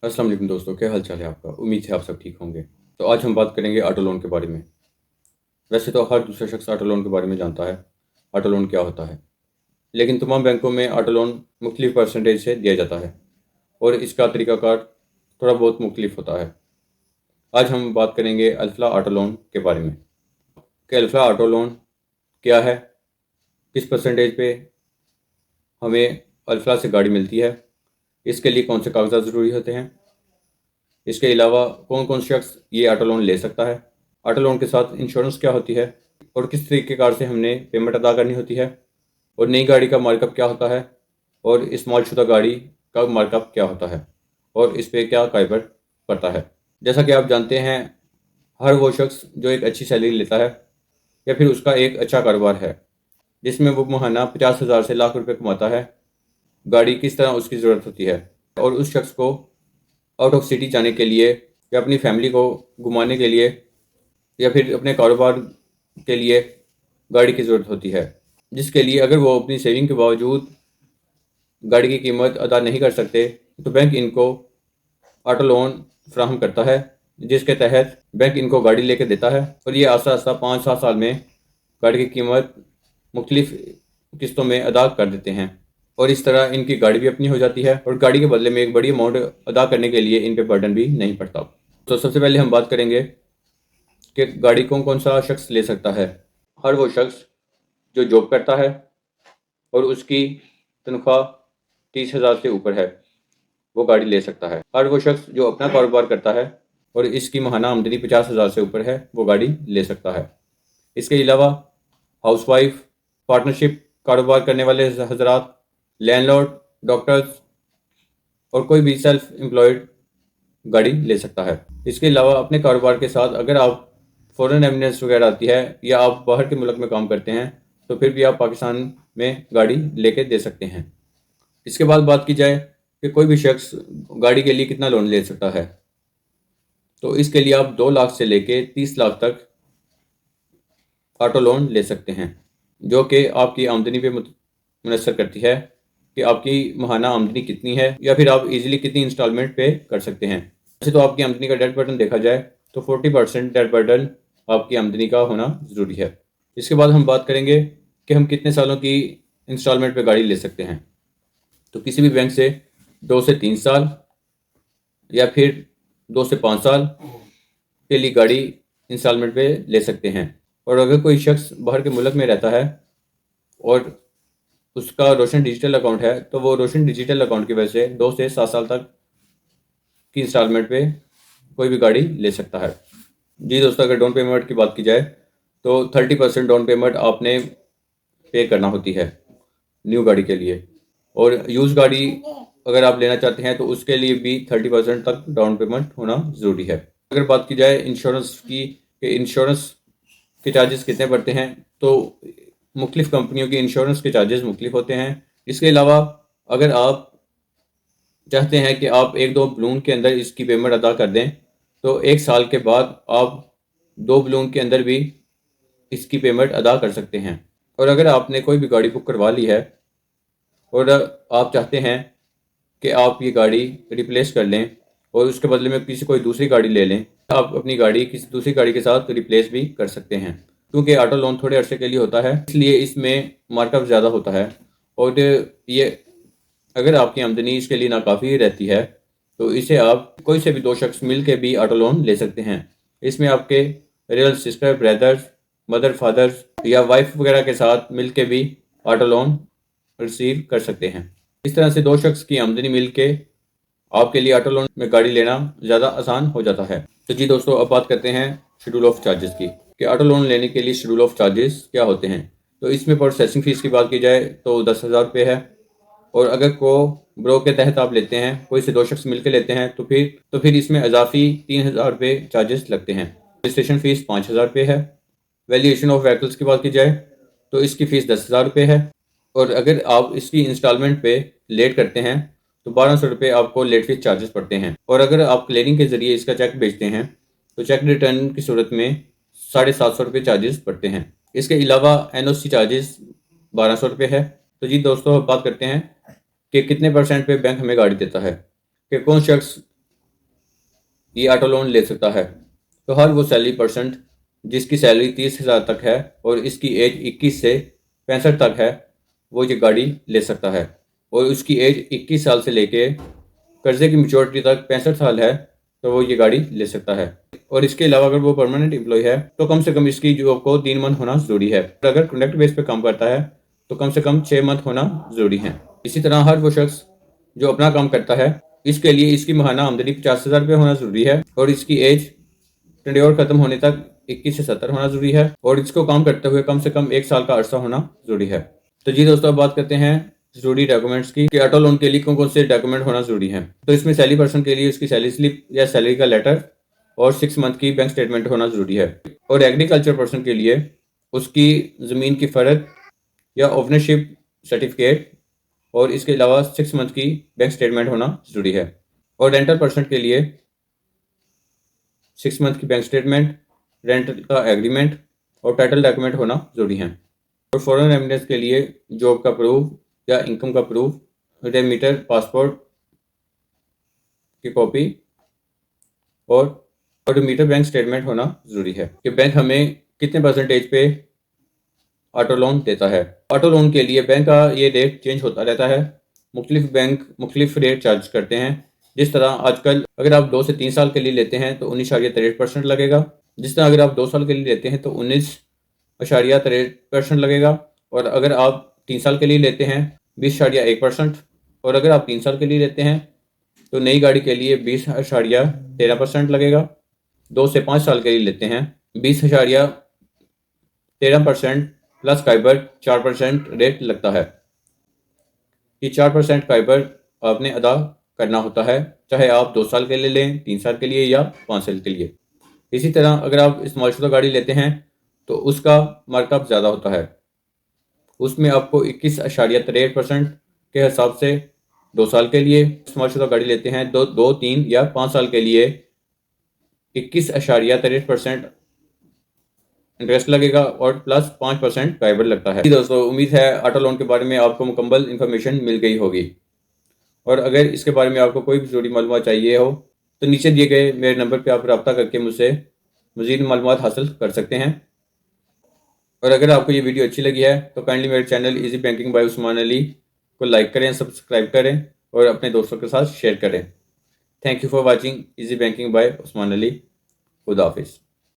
अस्सलाम वालेकुम दोस्तों, क्या हाल चाल है आपका। उम्मीद है आप सब ठीक होंगे। तो आज हम बात करेंगे ऑटो लोन के बारे में। वैसे तो हर दूसरा शख्स ऑटो लोन के बारे में जानता है, ऑटो लोन क्या होता है। लेकिन तमाम बैंकों में ऑटो लोन मुख्तलिफ परसेंटेज से दिया जाता है और इसका तरीकाकार थोड़ा बहुत मुख्तलिफ होता है। आज हम बात करेंगे अल्फला ऑटो लोन के बारे में कि अल्फला ऑटो लोन क्या है, किस परसेंटेज पे हमें अल्फला से गाड़ी मिलती है, इसके लिए कौन से कागजात ज़रूरी होते हैं, इसके अलावा कौन कौन शख्स ये ऑटो लोन ले सकता है, ऑटो लोन के साथ इंश्योरेंस क्या होती है और किस तरीक़ेकार से हमने पेमेंट अदा करनी होती है, और नई गाड़ी का मार्कअप क्या होता है और इस्तेमालशुदा गाड़ी का मार्कअप क्या होता है और इस पे क्या कायबर पड़ता है। जैसा कि आप जानते हैं, हर वो शख्स जो एक अच्छी सैलरी लेता है या फिर उसका एक अच्छा कारोबार है जिसमें वो माहाना 50,000 से लाख रुपए कमाता है, गाड़ी किस तरह उसकी ज़रूरत होती है और उस शख्स को आउट ऑफ सिटी जाने के लिए या अपनी फैमिली को घुमाने के लिए या फिर अपने कारोबार के लिए गाड़ी की ज़रूरत होती है, जिसके लिए अगर वो अपनी सेविंग के बावजूद गाड़ी की कीमत अदा नहीं कर सकते तो बैंक इनको ऑटो लोन फ्राहम करता है, जिसके तहत बैंक इनको गाड़ी लेके देता है और ये आस्ता आस्ता 5-7 साल में गाड़ी की कीमत मुख्तलिफ किस्तों में अदा कर देते हैं और इस तरह इनकी गाड़ी भी अपनी हो जाती है और गाड़ी के बदले में एक बड़ी अमाउंट अदा करने के लिए इन पे बर्डन भी नहीं पड़ता। तो सबसे पहले हम बात करेंगे कि गाड़ी कौन कौन सा शख्स ले सकता है। हर वो शख्स जो जॉब करता है और उसकी तनख्वाह 30,000 से ऊपर है वो गाड़ी ले सकता है। हर वो शख्स जो अपना कारोबार करता है और इसकी माहाना आमदनी 50,000 से ऊपर है वो गाड़ी ले सकता है। इसके अलावा हाउसवाइफ, पार्टनरशिप कारोबार करने वाले हजरात, लैंडलॉर्ड, डॉक्टर्स और कोई भी सेल्फ एम्प्लॉयड गाड़ी ले सकता है। इसके अलावा अपने कारोबार के साथ अगर आप फॉरेन एमिनेंस वगैरह आती है या आप बाहर के मुल्क में काम करते हैं तो फिर भी आप पाकिस्तान में गाड़ी लेके दे सकते हैं। इसके बाद बात की जाए कि कोई भी शख्स गाड़ी के लिए कितना लोन ले सकता है, तो इसके लिए आप 2 लाख से लेके 30 लाख तक ऑटो लोन ले सकते हैं, जो कि आपकी आमदनी पे मुनसर करती है कि आपकी माहाना आमदनी कितनी है या फिर आप इजीली कितनी इंस्टॉलमेंट पे कर सकते हैं। वैसे तो आपकी आमदनी का डेट बर्डन देखा जाए तो 40% डेट बर्डन आपकी आमदनी का होना ज़रूरी है। इसके बाद हम बात करेंगे कि हम कितने सालों की इंस्टॉलमेंट पे गाड़ी ले सकते हैं। तो किसी भी बैंक से 2 से 3 साल या फिर 2 से 5 साल के लिए गाड़ी इंस्टॉलमेंट पे ले सकते हैं। और अगर कोई शख्स बाहर के मुल्क में रहता है और उसका रोशन डिजिटल अकाउंट है तो वो रोशन डिजिटल अकाउंट की वजह से 2 से 7 साल तक की इंस्टॉलमेंट पे कोई भी गाड़ी ले सकता है। जी दोस्तों, अगर डाउन पेमेंट की बात की जाए तो 30% डाउन पेमेंट आपने पे करना होती है न्यू गाड़ी के लिए, और यूज़ गाड़ी अगर आप लेना चाहते हैं तो उसके लिए भी 30% तक डाउन पेमेंट होना ज़रूरी है। अगर बात की जाए इंश्योरेंस की कि इंश्योरेंस के चार्जेस कितने पड़ते हैं, तो मुख्तलिफ कंपनियों के इंश्योरेंस के चार्जेस मुख्तलिफ होते हैं। इसके अलावा अगर आप चाहते हैं कि आप 1-2 बलून के अंदर इसकी पेमेंट अदा कर दें तो 1 साल के बाद आप 2 बलून के अंदर भी इसकी पेमेंट अदा कर सकते हैं। और अगर आपने कोई भी गाड़ी बुक करवा ली है और आप चाहते हैं कि आप ये गाड़ी रिप्लेस कर लें और उसके बदले में किसी कोई दूसरी गाड़ी ले लें, आप अपनी गाड़ी किसी दूसरी गाड़ी के साथ रिप्लेस भी कर सकते हैं। क्योंकि ऑटो लोन थोड़े अरसे के लिए होता है इसलिए इसमें मार्कअप ज़्यादा होता है और ये अगर आपकी आमदनी इसके लिए नाकाफ़ी रहती है तो इसे आप कोई से भी 2 शख्स मिल के भी ऑटो लोन ले सकते हैं। इसमें आपके real sister, brothers, mother, fathers या वाइफ वगैरह के साथ मिल के भी ऑटो लोन रिसीव कर सकते हैं। इस तरह से 2 शख्स की आमदनी मिल के आपके लिए ऑटो लोन में गाड़ी लेना ज़्यादा आसान हो जाता है। तो जी दोस्तों, अब बात करते हैं शेड्यूल ऑफ चार्जेस की कि ऑटो लोन लेने के लिए शेड्यूल ऑफ चार्जेस क्या होते हैं। तो इसमें प्रोसेसिंग फ़ीस की बात की जाए तो 10,000 रुपये है, और अगर को ब्रो के तहत आप लेते हैं, कोई से 2 शख्स मिलकर लेते हैं तो फिर इसमें इजाफी 3,000 रुपये चार्जेस लगते हैं। रजिस्ट्रेशन फ़ीस 5,000 रुपये है। वैल्यूएशन ऑफ व्हीकल्स की बात की जाए तो इसकी फ़ीस 10,000 रुपये है, और अगर आप इसकी इंस्टॉलमेंट पे लेट करते हैं तो 1,200 रुपये आपको लेट फीस चार्जेस पड़ते हैं। और अगर आप क्लियरिंग के ज़रिए इसका चेक भेजते हैं तो चेक रिटर्न की सूरत में 750 रुपये चार्जेस पड़ते हैं। इसके अलावा एनओसी चार्जेस 1,200 रुपये है। तो जी दोस्तों, अब बात करते हैं कि कितने परसेंट पे बैंक हमें गाड़ी देता है, कि कौन शख्स ये ऑटो लोन ले सकता है। तो हर वो सैलरी पर्सन जिसकी सैलरी 30,000 तक है और इसकी एज 21 से 65 तक है, वो ये गाड़ी ले सकता है। और उसकी एज 21 साल से लेके कर्जे की मेच्योरिटी तक 65 साल है, तो वो ये गाड़ी ले सकता है। और इसके अलावा अगर वो परमानेंट एम्प्लॉय है तो कम से कम इसकी जॉब को 3 मंथ होना ज़रूरी है। और अगर कॉन्ट्रैक्ट बेस पे काम करता है तो कम से कम 6 मंथ होना ज़रूरी है। इसी तरह हर वो शख्स जो अपना काम करता है, इसके लिए इसकी माहाना आमदनी 50,000 रुपये होना ज़रूरी है और इसकी एज टेन्योर खत्म होने तक 21 से 70 होना ज़रूरी है और इसको काम करते हुए कम से कम 1 साल का अरसा होना ज़रूरी है। तो जी दोस्तों, अब बात करते हैं ज़रूरी डॉक्यूमेंट्स की कि ऑटो लोन के लिए कौन कौन से डॉक्यूमेंट होना ज़रूरी है। तो इसमें सैलरी पर्सन के लिए उसकी सैलरी स्लिप या सैलरी का लेटर और 6 मंथ की बैंक स्टेटमेंट होना ज़रूरी है। और एग्रीकल्चर पर्सन के लिए उसकी ज़मीन की फ़र्द या ओनरशिप सर्टिफिकेट और इसके अलावा 6 मंथ की बैंक स्टेटमेंट होना ज़रूरी है। और रेंटल पर्सन के लिए 6 मंथ की बैंक स्टेटमेंट, रेंट का एग्रीमेंट और टाइटल डॉक्यूमेंट होना ज़रूरी है। और फॉरेन रेमिटेंस के लिए जॉब का प्रूफ या इनकम का प्रूफ, रेमिटर पासपोर्ट की कॉपी और ऑडोमीटर बैंक स्टेटमेंट होना ज़रूरी है कि बैंक हमें कितने परसेंटेज पे ऑटो लोन देता है। ऑटो लोन के लिए बैंक का ये रेट चेंज होता रहता है। मुख्तलिफ बैंक मुख्तलिफ रेट चार्ज करते हैं। जिस तरह आजकल अगर आप 2 से 3 साल के लिए लेते हैं तो 19.63% लगेगा। जिस तरह अगर आप 2 साल के लिए लेते हैं तो 19.63% लगेगा। और अगर आप 3 साल के लिए लेते हैं 20.1%। और अगर आप 3 साल के लिए लेते हैं तो नई गाड़ी के लिए 20.13% लगेगा। 2 से 5 साल के लिए लेते हैं 20.13% प्लस काइबर 4% रेट लगता है। ये 4% काइबर आपने अदा करना होता है, चाहे आप 2 साल के लिए लें, 3 साल के लिए या 5 साल के लिए। इसी तरह अगर आप इस्तेमालशुदा गाड़ी लेते हैं तो उसका मार्कअप ज़्यादा होता है। उसमें आपको 21.63% के हिसाब से 2 साल के लिए इस्तेमालशुदा गाड़ी लेते हैं, 2, 3 या 5 साल के लिए 21.63% इंटरेस्ट लगेगा और प्लस 5% काइबर लगता है। दोस्तों, उम्मीद है ऑटो लोन के बारे में आपको मुकम्मल इन्फॉर्मेशन मिल गई होगी। और अगर इसके बारे में आपको कोई भी ज़रूरी मालूमात चाहिए हो तो नीचे दिए गए मेरे नंबर पर आप रब्ता करके मुझसे मज़ीद मालूमात हासिल कर सकते हैं। और अगर आपको ये वीडियो अच्छी लगी है तो काइंडली मेरे channel easy banking by Usman Ali को लाइक करें, सब्सक्राइब करें और अपने दोस्तों के साथ शेयर करें। Thank you for watching easy banking by Usman Ali. खुदा हाफिज़।